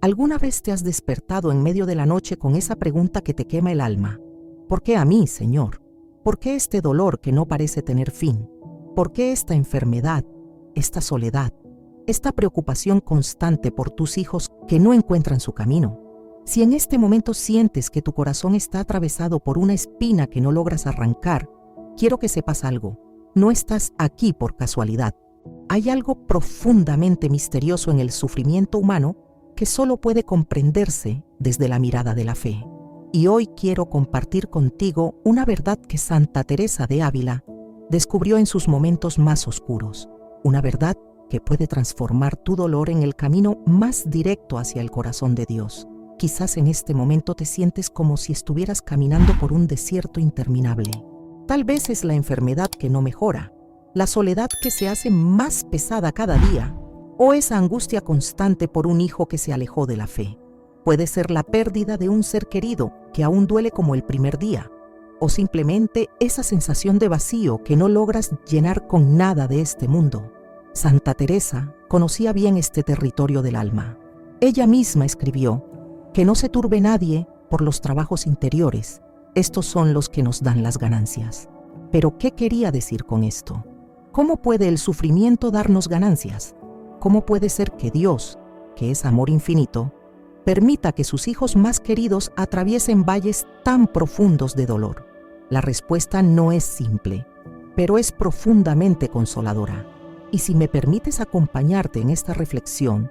¿Alguna vez te has despertado en medio de la noche con esa pregunta que te quema el alma? ¿Por qué a mí, Señor? ¿Por qué este dolor que no parece tener fin? ¿Por qué esta enfermedad, esta soledad, esta preocupación constante por tus hijos que no encuentran su camino? Si en este momento sientes que tu corazón está atravesado por una espina que no logras arrancar, quiero que sepas algo. No estás aquí por casualidad. Hay algo profundamente misterioso en el sufrimiento humano que solo puede comprenderse desde la mirada de la fe. Y hoy quiero compartir contigo una verdad que Santa Teresa de Ávila descubrió en sus momentos más oscuros. Una verdad que puede transformar tu dolor en el camino más directo hacia el corazón de Dios. Quizás en este momento te sientes como si estuvieras caminando por un desierto interminable. Tal vez es la enfermedad que no mejora, la soledad que se hace más pesada cada día, o esa angustia constante por un hijo que se alejó de la fe. Puede ser la pérdida de un ser querido que aún duele como el primer día, o simplemente esa sensación de vacío que no logras llenar con nada de este mundo. Santa Teresa conocía bien este territorio del alma. Ella misma escribió: que no se turbe nadie por los trabajos interiores, estos son los que nos dan las ganancias. Pero ¿qué quería decir con esto? ¿Cómo puede el sufrimiento darnos ganancias? ¿Cómo puede ser que Dios, que es amor infinito, permita que sus hijos más queridos atraviesen valles tan profundos de dolor? La respuesta no es simple, pero es profundamente consoladora. Y si me permites acompañarte en esta reflexión,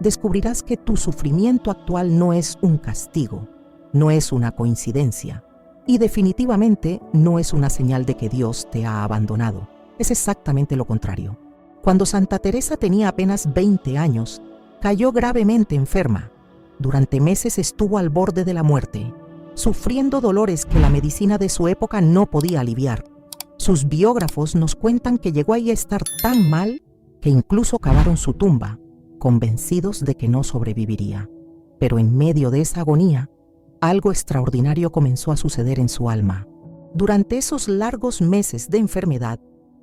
descubrirás que tu sufrimiento actual no es un castigo, no es una coincidencia, y definitivamente no es una señal de que Dios te ha abandonado. Es exactamente lo contrario. Cuando Santa Teresa tenía apenas 20 años, cayó gravemente enferma. Durante meses estuvo al borde de la muerte, sufriendo dolores que la medicina de su época no podía aliviar. Sus biógrafos nos cuentan que llegó ahí a estar tan mal que incluso cavaron su tumba, convencidos de que no sobreviviría. Pero en medio de esa agonía, algo extraordinario comenzó a suceder en su alma. Durante esos largos meses de enfermedad,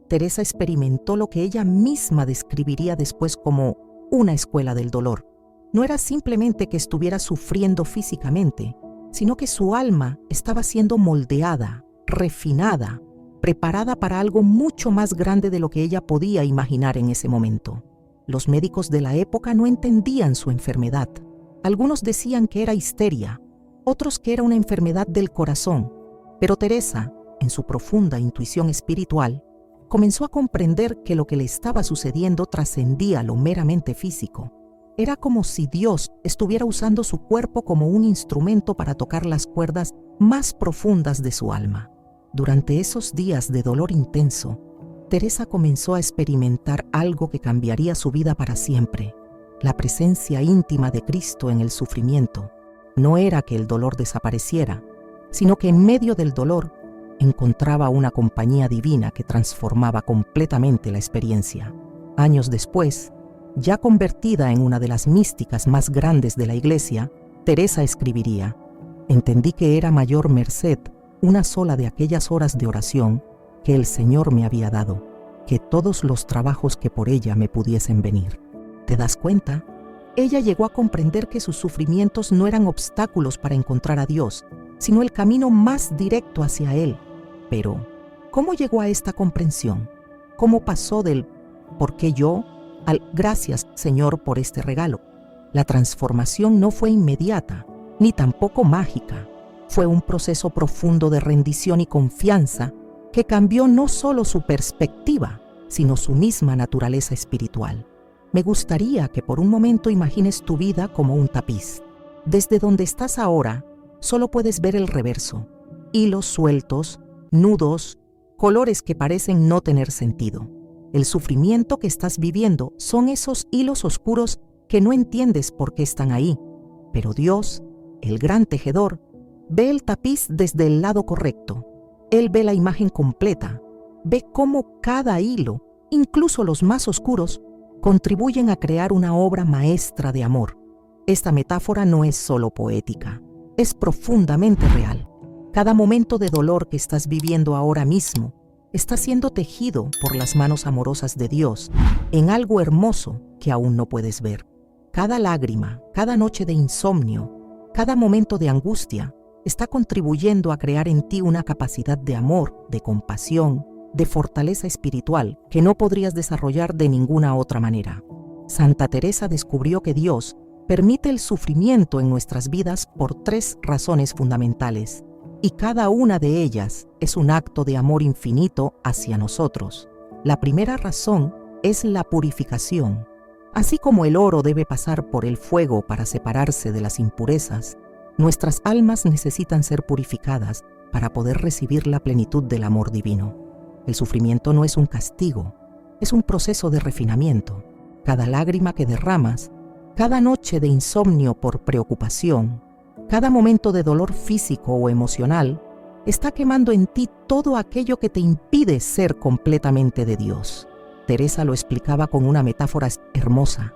Teresa experimentó lo que ella misma describiría después como una escuela del dolor. No era simplemente que estuviera sufriendo físicamente, sino que su alma estaba siendo moldeada, refinada, preparada para algo mucho más grande de lo que ella podía imaginar en ese momento. Los médicos de la época no entendían su enfermedad. Algunos decían que era histeria, otros que era una enfermedad del corazón. Pero Teresa, en su profunda intuición espiritual, comenzó a comprender que lo que le estaba sucediendo trascendía lo meramente físico. Era como si Dios estuviera usando su cuerpo como un instrumento para tocar las cuerdas más profundas de su alma. Durante esos días de dolor intenso, Teresa comenzó a experimentar algo que cambiaría su vida para siempre: la presencia íntima de Cristo en el sufrimiento. No era que el dolor desapareciera, sino que en medio del dolor encontraba una compañía divina que transformaba completamente la experiencia. Años después, ya convertida en una de las místicas más grandes de la Iglesia, Teresa escribiría: entendí que era mayor merced una sola de aquellas horas de oración que el Señor me había dado, que todos los trabajos que por ella me pudiesen venir. ¿Te das cuenta? Ella llegó a comprender que sus sufrimientos no eran obstáculos para encontrar a Dios, sino el camino más directo hacia Él. Pero, ¿cómo llegó a esta comprensión? ¿Cómo pasó del ¿por qué yo? Al gracias, Señor, por este regalo? La transformación no fue inmediata, ni tampoco mágica. Fue un proceso profundo de rendición y confianza que cambió no solo su perspectiva, sino su misma naturaleza espiritual. Me gustaría que por un momento imagines tu vida como un tapiz. Desde donde estás ahora, solo puedes ver el reverso: hilos sueltos, nudos, colores que parecen no tener sentido. El sufrimiento que estás viviendo son esos hilos oscuros que no entiendes por qué están ahí. Pero Dios, el gran tejedor, ve el tapiz desde el lado correcto. Él ve la imagen completa, ve cómo cada hilo, incluso los más oscuros, contribuyen a crear una obra maestra de amor. Esta metáfora no es solo poética, es profundamente real. Cada momento de dolor que estás viviendo ahora mismo está siendo tejido por las manos amorosas de Dios en algo hermoso que aún no puedes ver. Cada lágrima, cada noche de insomnio, cada momento de angustia está contribuyendo a crear en ti una capacidad de amor, de compasión, de fortaleza espiritual que no podrías desarrollar de ninguna otra manera. Santa Teresa descubrió que Dios permite el sufrimiento en nuestras vidas por 3 razones fundamentales, y cada una de ellas es un acto de amor infinito hacia nosotros. La primera razón es la purificación. Así como el oro debe pasar por el fuego para separarse de las impurezas, nuestras almas necesitan ser purificadas para poder recibir la plenitud del amor divino. El sufrimiento no es un castigo, es un proceso de refinamiento. Cada lágrima que derramas, cada noche de insomnio por preocupación, cada momento de dolor físico o emocional, está quemando en ti todo aquello que te impide ser completamente de Dios. Teresa lo explicaba con una metáfora hermosa.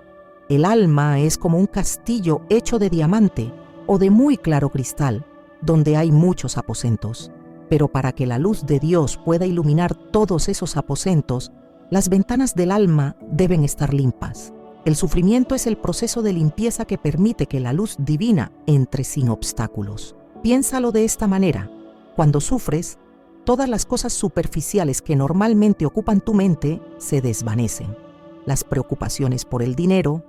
El alma es como un castillo hecho de diamante o de muy claro cristal, donde hay muchos aposentos. Pero para que la luz de Dios pueda iluminar todos esos aposentos, las ventanas del alma deben estar limpas. El sufrimiento es el proceso de limpieza que permite que la luz divina entre sin obstáculos. Piénsalo de esta manera. Cuando sufres, todas las cosas superficiales que normalmente ocupan tu mente se desvanecen. Las preocupaciones por el dinero,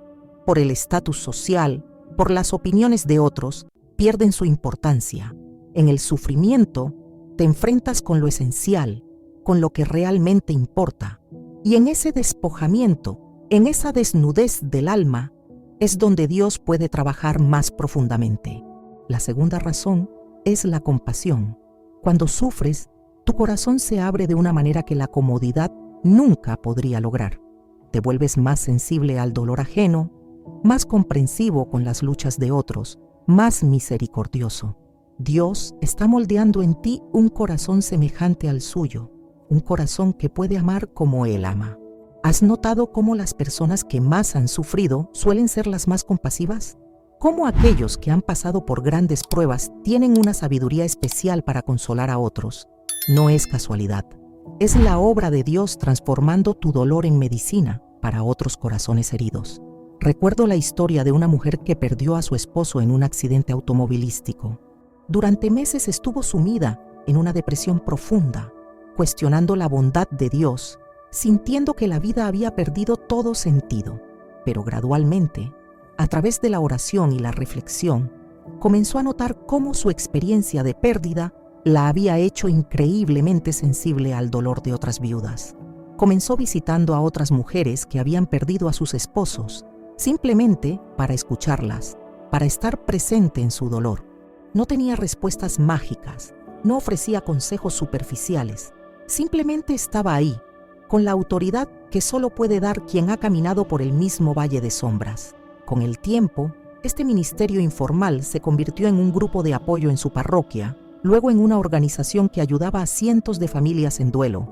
por el estatus social, por las opiniones de otros, pierden su importancia. En el sufrimiento, te enfrentas con lo esencial, con lo que realmente importa. Y en ese despojamiento, en esa desnudez del alma, es donde Dios puede trabajar más profundamente. La segunda razón es la compasión. Cuando sufres, tu corazón se abre de una manera que la comodidad nunca podría lograr. Te vuelves más sensible al dolor ajeno, más comprensivo con las luchas de otros, más misericordioso. Dios está moldeando en ti un corazón semejante al suyo, un corazón que puede amar como Él ama. ¿Has notado cómo las personas que más han sufrido suelen ser las más compasivas? ¿Cómo aquellos que han pasado por grandes pruebas tienen una sabiduría especial para consolar a otros? No es casualidad. Es la obra de Dios transformando tu dolor en medicina para otros corazones heridos. Recuerdo la historia de una mujer que perdió a su esposo en un accidente automovilístico. Durante meses estuvo sumida en una depresión profunda, cuestionando la bondad de Dios, sintiendo que la vida había perdido todo sentido. Pero gradualmente, a través de la oración y la reflexión, comenzó a notar cómo su experiencia de pérdida la había hecho increíblemente sensible al dolor de otras viudas. Comenzó visitando a otras mujeres que habían perdido a sus esposos, simplemente para escucharlas, para estar presente en su dolor. No tenía respuestas mágicas, no ofrecía consejos superficiales, simplemente estaba ahí, con la autoridad que solo puede dar quien ha caminado por el mismo valle de sombras. Con el tiempo, este ministerio informal se convirtió en un grupo de apoyo en su parroquia, luego en una organización que ayudaba a cientos de familias en duelo.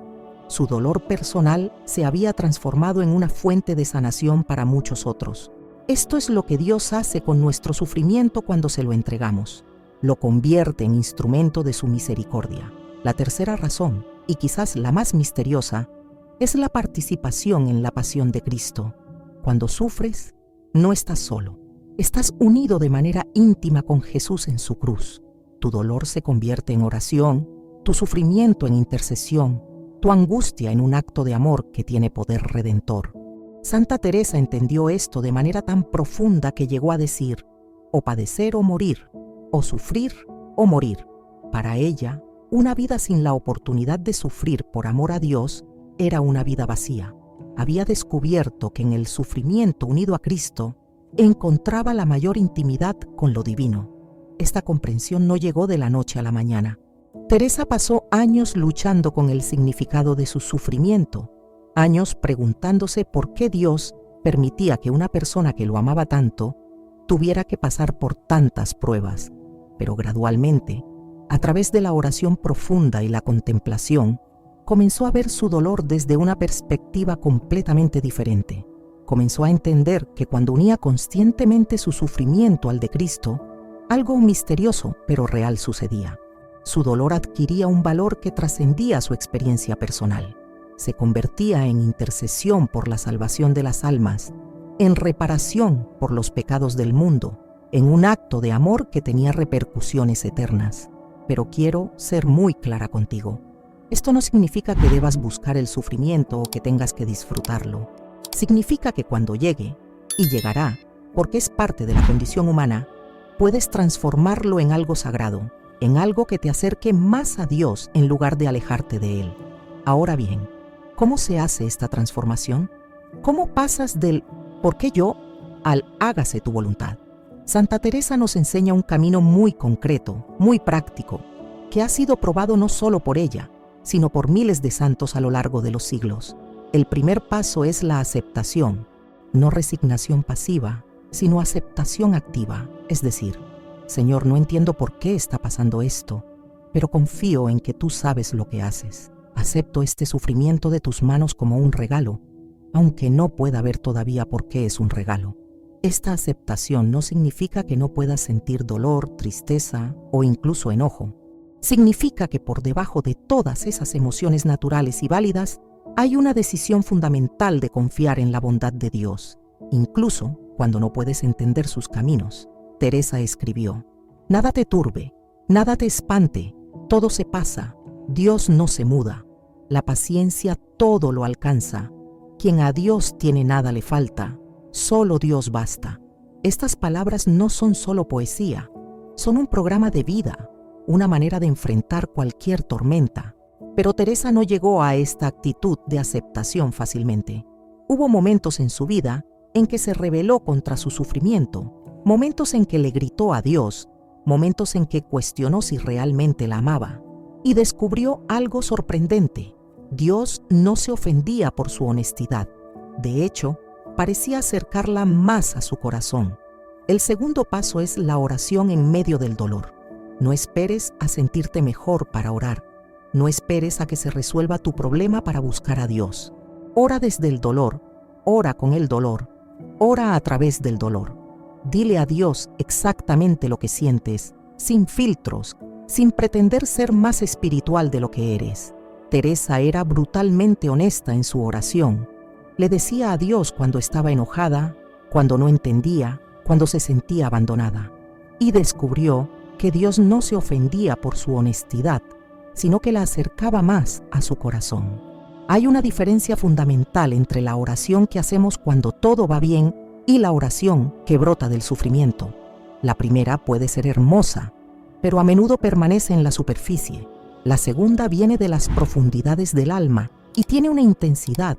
Su dolor personal se había transformado en una fuente de sanación para muchos otros. Esto es lo que Dios hace con nuestro sufrimiento cuando se lo entregamos. Lo convierte en instrumento de su misericordia. La tercera razón, y quizás la más misteriosa, es la participación en la pasión de Cristo. Cuando sufres, no estás solo. Estás unido de manera íntima con Jesús en su cruz. Tu dolor se convierte en oración, tu sufrimiento en intercesión, tu angustia en un acto de amor que tiene poder redentor. Santa Teresa entendió esto de manera tan profunda que llegó a decir, o padecer o morir, o sufrir o morir. Para ella, una vida sin la oportunidad de sufrir por amor a Dios era una vida vacía. Había descubierto que en el sufrimiento unido a Cristo encontraba la mayor intimidad con lo divino. Esta comprensión no llegó de la noche a la mañana. Teresa pasó años luchando con el significado de su sufrimiento, años preguntándose por qué Dios permitía que una persona que lo amaba tanto tuviera que pasar por tantas pruebas. Pero gradualmente, a través de la oración profunda y la contemplación, comenzó a ver su dolor desde una perspectiva completamente diferente. Comenzó a entender que cuando unía conscientemente su sufrimiento al de Cristo, algo misterioso pero real sucedía. Su dolor adquiría un valor que trascendía su experiencia personal. Se convertía en intercesión por la salvación de las almas, en reparación por los pecados del mundo, en un acto de amor que tenía repercusiones eternas. Pero quiero ser muy clara contigo. Esto no significa que debas buscar el sufrimiento o que tengas que disfrutarlo. Significa que cuando llegue, y llegará, porque es parte de la condición humana, puedes transformarlo en algo sagrado, en algo que te acerque más a Dios en lugar de alejarte de Él. Ahora bien, ¿cómo se hace esta transformación? ¿Cómo pasas del ¿por qué yo? Al hágase tu voluntad. Santa Teresa nos enseña un camino muy concreto, muy práctico, que ha sido probado no solo por ella, sino por miles de santos a lo largo de los siglos. El primer paso es la aceptación, no resignación pasiva, sino aceptación activa, es decir, Señor, no entiendo por qué está pasando esto, pero confío en que tú sabes lo que haces. Acepto este sufrimiento de tus manos como un regalo, aunque no pueda ver todavía por qué es un regalo. Esta aceptación no significa que no puedas sentir dolor, tristeza o incluso enojo. Significa que por debajo de todas esas emociones naturales y válidas, hay una decisión fundamental de confiar en la bondad de Dios, incluso cuando no puedes entender sus caminos. Teresa escribió: nada te turbe, nada te espante, todo se pasa, Dios no se muda, la paciencia todo lo alcanza, quien a Dios tiene nada le falta, solo Dios basta. Estas palabras no son solo poesía, son un programa de vida, una manera de enfrentar cualquier tormenta. Pero Teresa no llegó a esta actitud de aceptación fácilmente. Hubo momentos en su vida en que se rebeló contra su sufrimiento, momentos en que le gritó a Dios, momentos en que cuestionó si realmente la amaba, y descubrió algo sorprendente. Dios no se ofendía por su honestidad. De hecho, parecía acercarla más a su corazón. El segundo paso es la oración en medio del dolor. No esperes a sentirte mejor para orar. No esperes a que se resuelva tu problema para buscar a Dios. Ora desde el dolor, ora con el dolor, ora a través del dolor. Dile a Dios exactamente lo que sientes, sin filtros, sin pretender ser más espiritual de lo que eres. Teresa era brutalmente honesta en su oración. Le decía a Dios cuando estaba enojada, cuando no entendía, cuando se sentía abandonada. Y descubrió que Dios no se ofendía por su honestidad, sino que la acercaba más a su corazón. Hay una diferencia fundamental entre la oración que hacemos cuando todo va bien y la oración que brota del sufrimiento. La primera puede ser hermosa, pero a menudo permanece en la superficie. La segunda viene de las profundidades del alma y tiene una intensidad,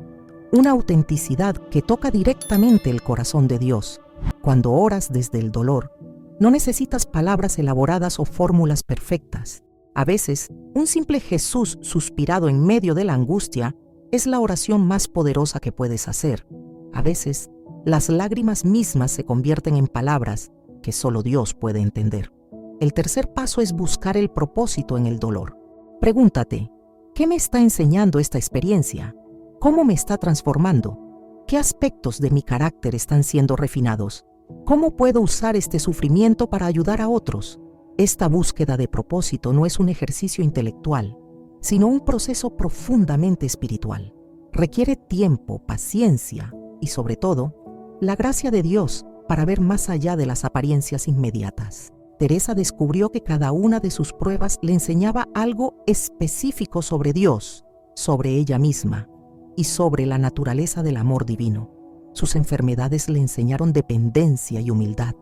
una autenticidad que toca directamente el corazón de Dios. Cuando oras desde el dolor, no necesitas palabras elaboradas o fórmulas perfectas. A veces, un simple Jesús suspirado en medio de la angustia es la oración más poderosa que puedes hacer. A veces, las lágrimas mismas se convierten en palabras que solo Dios puede entender. El tercer paso es buscar el propósito en el dolor. Pregúntate, ¿qué me está enseñando esta experiencia? ¿Cómo me está transformando? ¿Qué aspectos de mi carácter están siendo refinados? ¿Cómo puedo usar este sufrimiento para ayudar a otros? Esta búsqueda de propósito no es un ejercicio intelectual, sino un proceso profundamente espiritual. Requiere tiempo, paciencia y, sobre todo, la gracia de Dios para ver más allá de las apariencias inmediatas. Teresa descubrió que cada una de sus pruebas le enseñaba algo específico sobre Dios, sobre ella misma y sobre la naturaleza del amor divino. Sus enfermedades le enseñaron dependencia y humildad.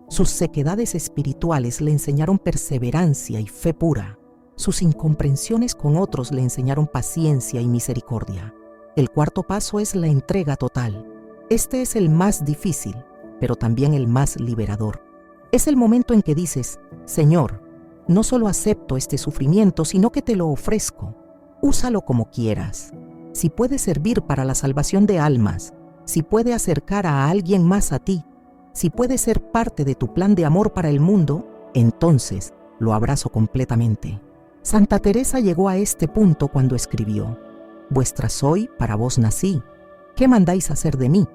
Sus sequedades espirituales le enseñaron perseverancia y fe pura. Sus incomprensiones con otros le enseñaron paciencia y misericordia. El cuarto paso es la entrega total. Este es el más difícil, pero también el más liberador. Es el momento en que dices, Señor, no solo acepto este sufrimiento, sino que te lo ofrezco. Úsalo como quieras. Si puede servir para la salvación de almas, si puede acercar a alguien más a ti, si puede ser parte de tu plan de amor para el mundo, entonces lo abrazo completamente. Santa Teresa llegó a este punto cuando escribió: Vuestra soy, para vos nací. ¿Qué mandáis hacer de mí?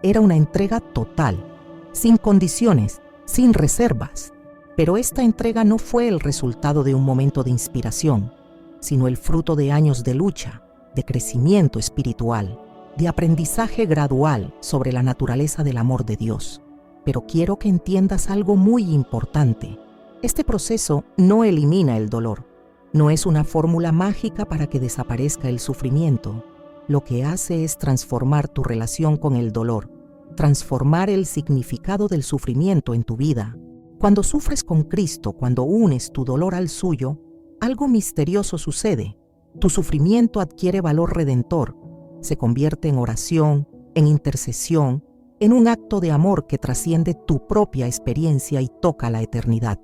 Era una entrega total, sin condiciones, sin reservas. Pero esta entrega no fue el resultado de un momento de inspiración, sino el fruto de años de lucha, de crecimiento espiritual. de aprendizaje gradual sobre la naturaleza del amor de Dios. Pero quiero que entiendas algo muy importante. Este proceso no elimina el dolor. No es una fórmula mágica para que desaparezca el sufrimiento. Lo que hace es transformar tu relación con el dolor, transformar el significado del sufrimiento en tu vida. Cuando sufres con Cristo, cuando unes tu dolor al suyo, algo misterioso sucede. Tu sufrimiento adquiere valor redentor, se convierte en oración, en intercesión, en un acto de amor que trasciende tu propia experiencia y toca la eternidad.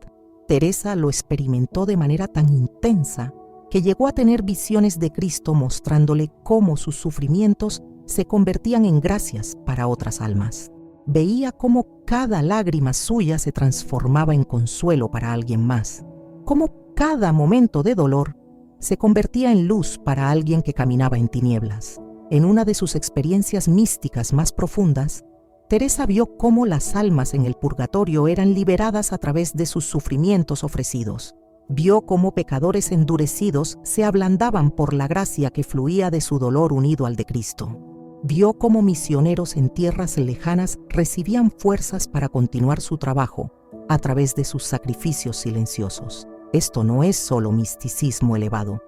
Teresa lo experimentó de manera tan intensa que llegó a tener visiones de Cristo mostrándole cómo sus sufrimientos se convertían en gracias para otras almas. Veía cómo cada lágrima suya se transformaba en consuelo para alguien más, cómo cada momento de dolor se convertía en luz para alguien que caminaba en tinieblas. En una de sus experiencias místicas más profundas, Teresa vio cómo las almas en el purgatorio eran liberadas a través de sus sufrimientos ofrecidos. Vio cómo pecadores endurecidos se ablandaban por la gracia que fluía de su dolor unido al de Cristo. Vio cómo misioneros en tierras lejanas recibían fuerzas para continuar su trabajo a través de sus sacrificios silenciosos. Esto no es solo misticismo elevado,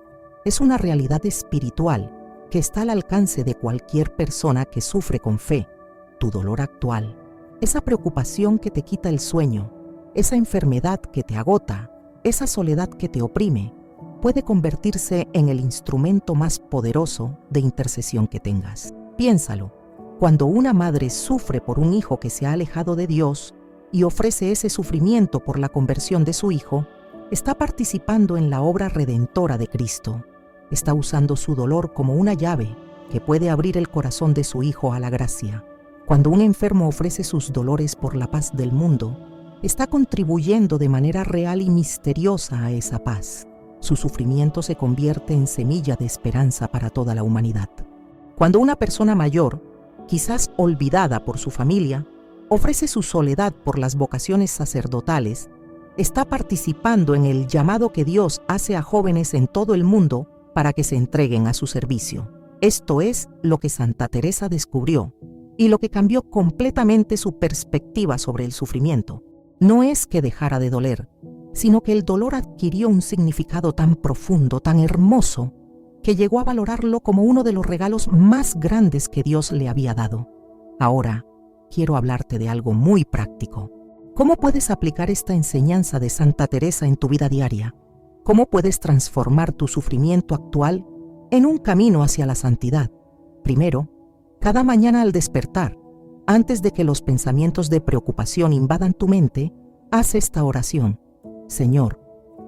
es una realidad espiritual que está al alcance de cualquier persona que sufre con fe. Tu dolor actual, esa preocupación que te quita el sueño, esa enfermedad que te agota, esa soledad que te oprime, puede convertirse en el instrumento más poderoso de intercesión que tengas. Piénsalo, cuando una madre sufre por un hijo que se ha alejado de Dios y ofrece ese sufrimiento por la conversión de su hijo, está participando en la obra redentora de Cristo. Está usando su dolor como una llave que puede abrir el corazón de su hijo a la gracia. Cuando un enfermo ofrece sus dolores por la paz del mundo, está contribuyendo de manera real y misteriosa a esa paz. Su sufrimiento se convierte en semilla de esperanza para toda la humanidad. Cuando una persona mayor, quizás olvidada por su familia, ofrece su soledad por las vocaciones sacerdotales, está participando en el llamado que Dios hace a jóvenes en todo el mundo para que se entreguen a su servicio. Esto es lo que Santa Teresa descubrió y lo que cambió completamente su perspectiva sobre el sufrimiento. No es que dejara de doler, sino que el dolor adquirió un significado tan profundo, tan hermoso, que llegó a valorarlo como uno de los regalos más grandes que Dios le había dado. Ahora, quiero hablarte de algo muy práctico. ¿Cómo puedes aplicar esta enseñanza de Santa Teresa en tu vida diaria? ¿Cómo puedes transformar tu sufrimiento actual en un camino hacia la santidad? Primero, cada mañana al despertar, antes de que los pensamientos de preocupación invadan tu mente, haz esta oración. Señor,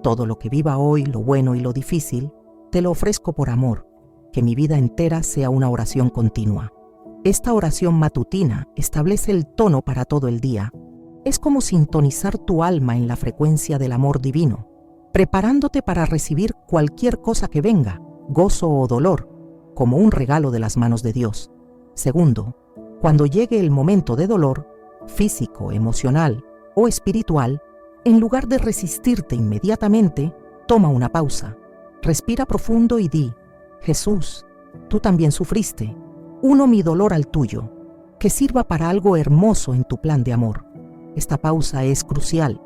todo lo que viva hoy, lo bueno y lo difícil, te lo ofrezco por amor, que mi vida entera sea una oración continua. Esta oración matutina establece el tono para todo el día. Es como sintonizar tu alma en la frecuencia del amor divino, preparándote para recibir cualquier cosa que venga, gozo o dolor, como un regalo de las manos de Dios. Segundo, cuando llegue el momento de dolor, físico, emocional o espiritual, en lugar de resistirte inmediatamente, toma una pausa. Respira profundo y di, Jesús, tú también sufriste. Uno mi dolor al tuyo, que sirva para algo hermoso en tu plan de amor. Esta pausa es crucial.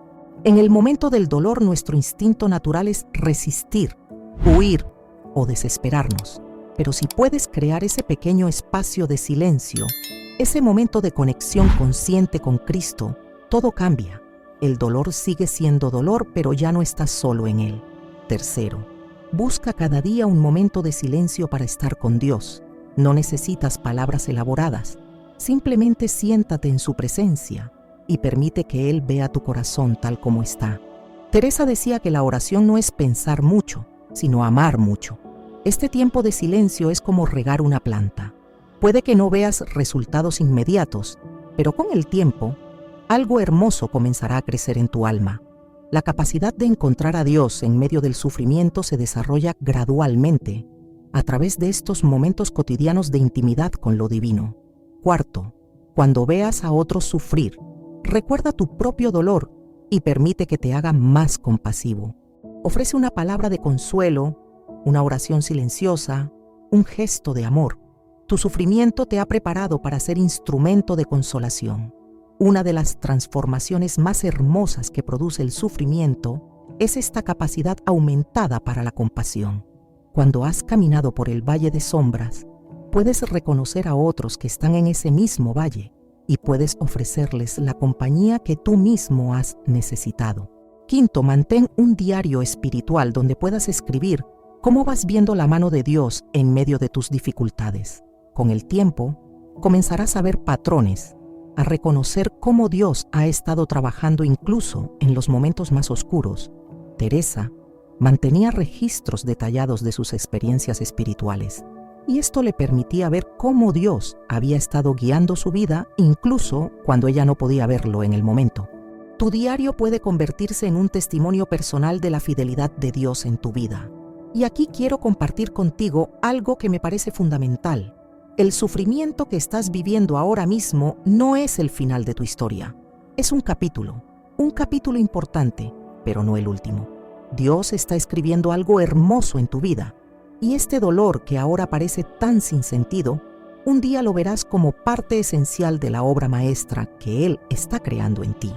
En el momento del dolor, nuestro instinto natural es resistir, huir o desesperarnos. Pero si puedes crear ese pequeño espacio de silencio, ese momento de conexión consciente con Cristo, todo cambia. El dolor sigue siendo dolor, pero ya no estás solo en él. Tercero, busca cada día un momento de silencio para estar con Dios. No necesitas palabras elaboradas. Simplemente siéntate en su presencia y permite que Él vea tu corazón tal como está. Teresa decía que la oración no es pensar mucho, sino amar mucho. Este tiempo de silencio es como regar una planta. Puede que no veas resultados inmediatos, pero con el tiempo, algo hermoso comenzará a crecer en tu alma. La capacidad de encontrar a Dios en medio del sufrimiento se desarrolla gradualmente, a través de estos momentos cotidianos de intimidad con lo divino. Cuarto, cuando veas a otros sufrir, recuerda tu propio dolor y permite que te haga más compasivo. Ofrece una palabra de consuelo, una oración silenciosa, un gesto de amor. Tu sufrimiento te ha preparado para ser instrumento de consolación. Una de las transformaciones más hermosas que produce el sufrimiento es esta capacidad aumentada para la compasión. Cuando has caminado por el valle de sombras, puedes reconocer a otros que están en ese mismo valle y puedes ofrecerles la compañía que tú mismo has necesitado. Quinto, mantén un diario espiritual donde puedas escribir cómo vas viendo la mano de Dios en medio de tus dificultades. Con el tiempo, comenzarás a ver patrones, a reconocer cómo Dios ha estado trabajando incluso en los momentos más oscuros. Teresa mantenía registros detallados de sus experiencias espirituales, y esto le permitía ver cómo Dios había estado guiando su vida incluso cuando ella no podía verlo en el momento. Tu diario puede convertirse en un testimonio personal de la fidelidad de Dios en tu vida. Y aquí quiero compartir contigo algo que me parece fundamental. El sufrimiento que estás viviendo ahora mismo no es el final de tu historia. Es un capítulo importante, pero no el último. Dios está escribiendo algo hermoso en tu vida, y este dolor que ahora parece tan sin sentido, un día lo verás como parte esencial de la obra maestra que Él está creando en ti.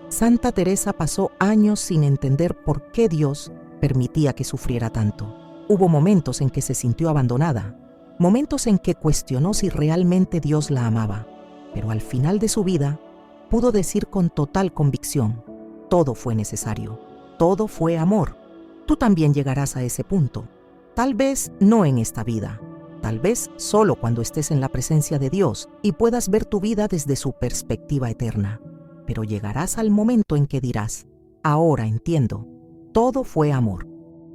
Santa Teresa pasó años sin entender por qué Dios permitía que sufriera tanto. Hubo momentos en que se sintió abandonada, momentos en que cuestionó si realmente Dios la amaba, pero al final de su vida pudo decir con total convicción: todo fue necesario, todo fue amor. Tú también llegarás a ese punto, tal vez no en esta vida, tal vez solo cuando estés en la presencia de Dios y puedas ver tu vida desde su perspectiva eterna, pero llegarás al momento en que dirás: ahora entiendo, todo fue amor,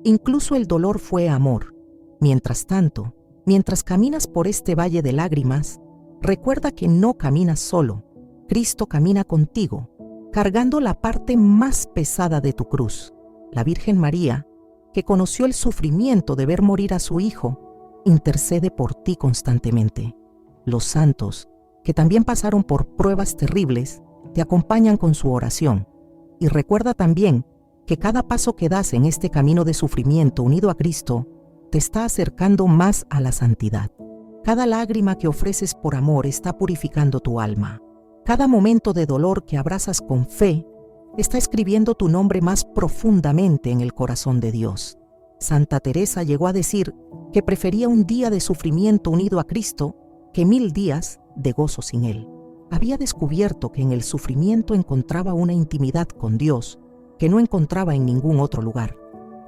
incluso el dolor fue amor. Mientras tanto, mientras caminas por este valle de lágrimas, recuerda que no caminas solo. Cristo camina contigo, cargando la parte más pesada de tu cruz. La Virgen María, que conoció el sufrimiento de ver morir a su Hijo, intercede por ti constantemente. Los santos, que también pasaron por pruebas terribles, te acompañan con su oración. Y recuerda también que cada paso que das en este camino de sufrimiento unido a Cristo te está acercando más a la santidad. Cada lágrima que ofreces por amor está purificando tu alma. Cada momento de dolor que abrazas con fe está escribiendo tu nombre más profundamente en el corazón de Dios. Santa Teresa llegó a decir que prefería un día de sufrimiento unido a Cristo que 1000 días de gozo sin Él. Había descubierto que en el sufrimiento encontraba una intimidad con Dios que no encontraba en ningún otro lugar.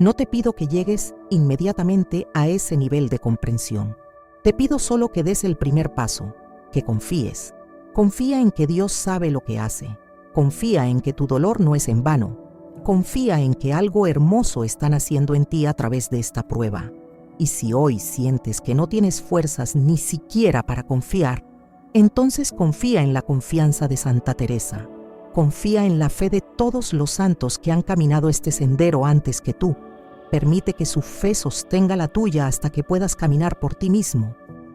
No te pido que llegues inmediatamente a ese nivel de comprensión. Te pido solo que des el primer paso, que confíes. Confía en que Dios sabe lo que hace. Confía en que tu dolor no es en vano. Confía en que algo hermoso está naciendo en ti a través de esta prueba. Y si hoy sientes que no tienes fuerzas ni siquiera para confiar, entonces confía en la confianza de Santa Teresa. Confía en la fe de todos los santos que han caminado este sendero antes que tú. Permite que su fe sostenga la tuya hasta que puedas caminar por ti mismo.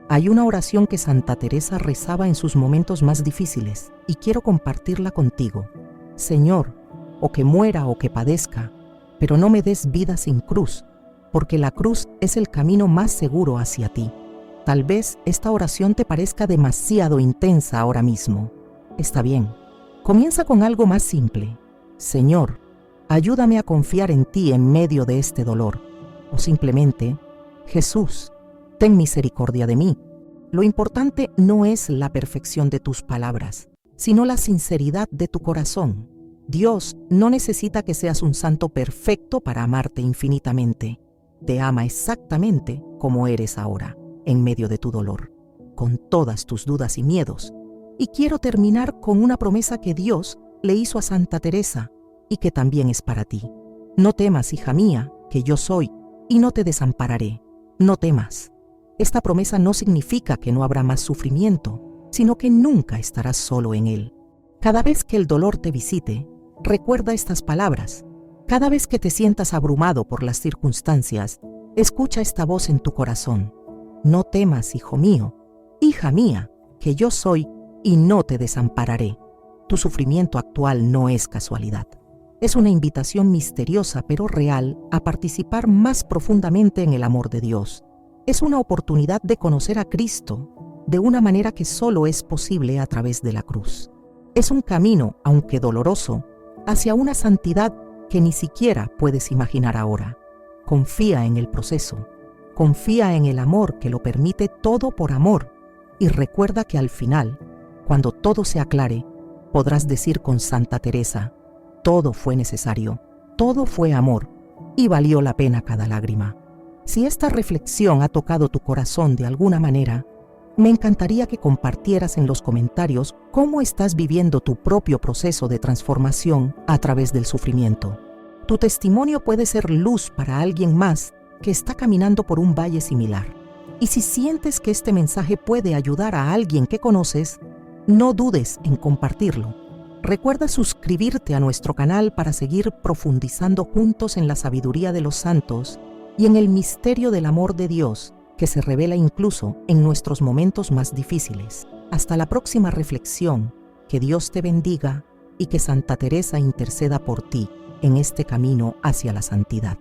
Hay una oración que Santa Teresa rezaba en sus momentos más difíciles y quiero compartirla contigo. Señor, o que muera o que padezca, pero no me des vida sin cruz, porque la cruz es el camino más seguro hacia ti. Tal vez esta oración te parezca demasiado intensa ahora mismo. Está bien. Comienza con algo más simple. Señor, ayúdame a confiar en ti en medio de este dolor. O simplemente, Jesús, ten misericordia de mí. Lo importante no es la perfección de tus palabras, sino la sinceridad de tu corazón. Dios no necesita que seas un santo perfecto para amarte infinitamente. Te ama exactamente como eres ahora, en medio de tu dolor, con todas tus dudas y miedos. Y quiero terminar con una promesa que Dios le hizo a Santa Teresa y que también es para ti. No temas, hija mía, que yo soy y no te desampararé. No temas. Esta promesa no significa que no habrá más sufrimiento, sino que nunca estarás solo en él. Cada vez que el dolor te visite, recuerda estas palabras. Cada vez que te sientas abrumado por las circunstancias, escucha esta voz en tu corazón. No temas, hijo mío, hija mía, que yo soy y no te desampararé. Tu sufrimiento actual no es casualidad. Es una invitación misteriosa pero real a participar más profundamente en el amor de Dios. Es una oportunidad de conocer a Cristo de una manera que solo es posible a través de la cruz. Es un camino, aunque doloroso, hacia una santidad que ni siquiera puedes imaginar ahora. Confía en el proceso, confía en el amor que lo permite todo por amor, y recuerda que al final, cuando todo se aclare, podrás decir con Santa Teresa: todo fue necesario, todo fue amor, y valió la pena cada lágrima. Si esta reflexión ha tocado tu corazón de alguna manera, me encantaría que compartieras en los comentarios cómo estás viviendo tu propio proceso de transformación a través del sufrimiento. Tu testimonio puede ser luz para alguien más que está caminando por un valle similar. Y si sientes que este mensaje puede ayudar a alguien que conoces, no dudes en compartirlo. Recuerda suscribirte a nuestro canal para seguir profundizando juntos en la sabiduría de los santos y en el misterio del amor de Dios, que se revela incluso en nuestros momentos más difíciles. Hasta la próxima reflexión, que Dios te bendiga y que Santa Teresa interceda por ti en este camino hacia la santidad.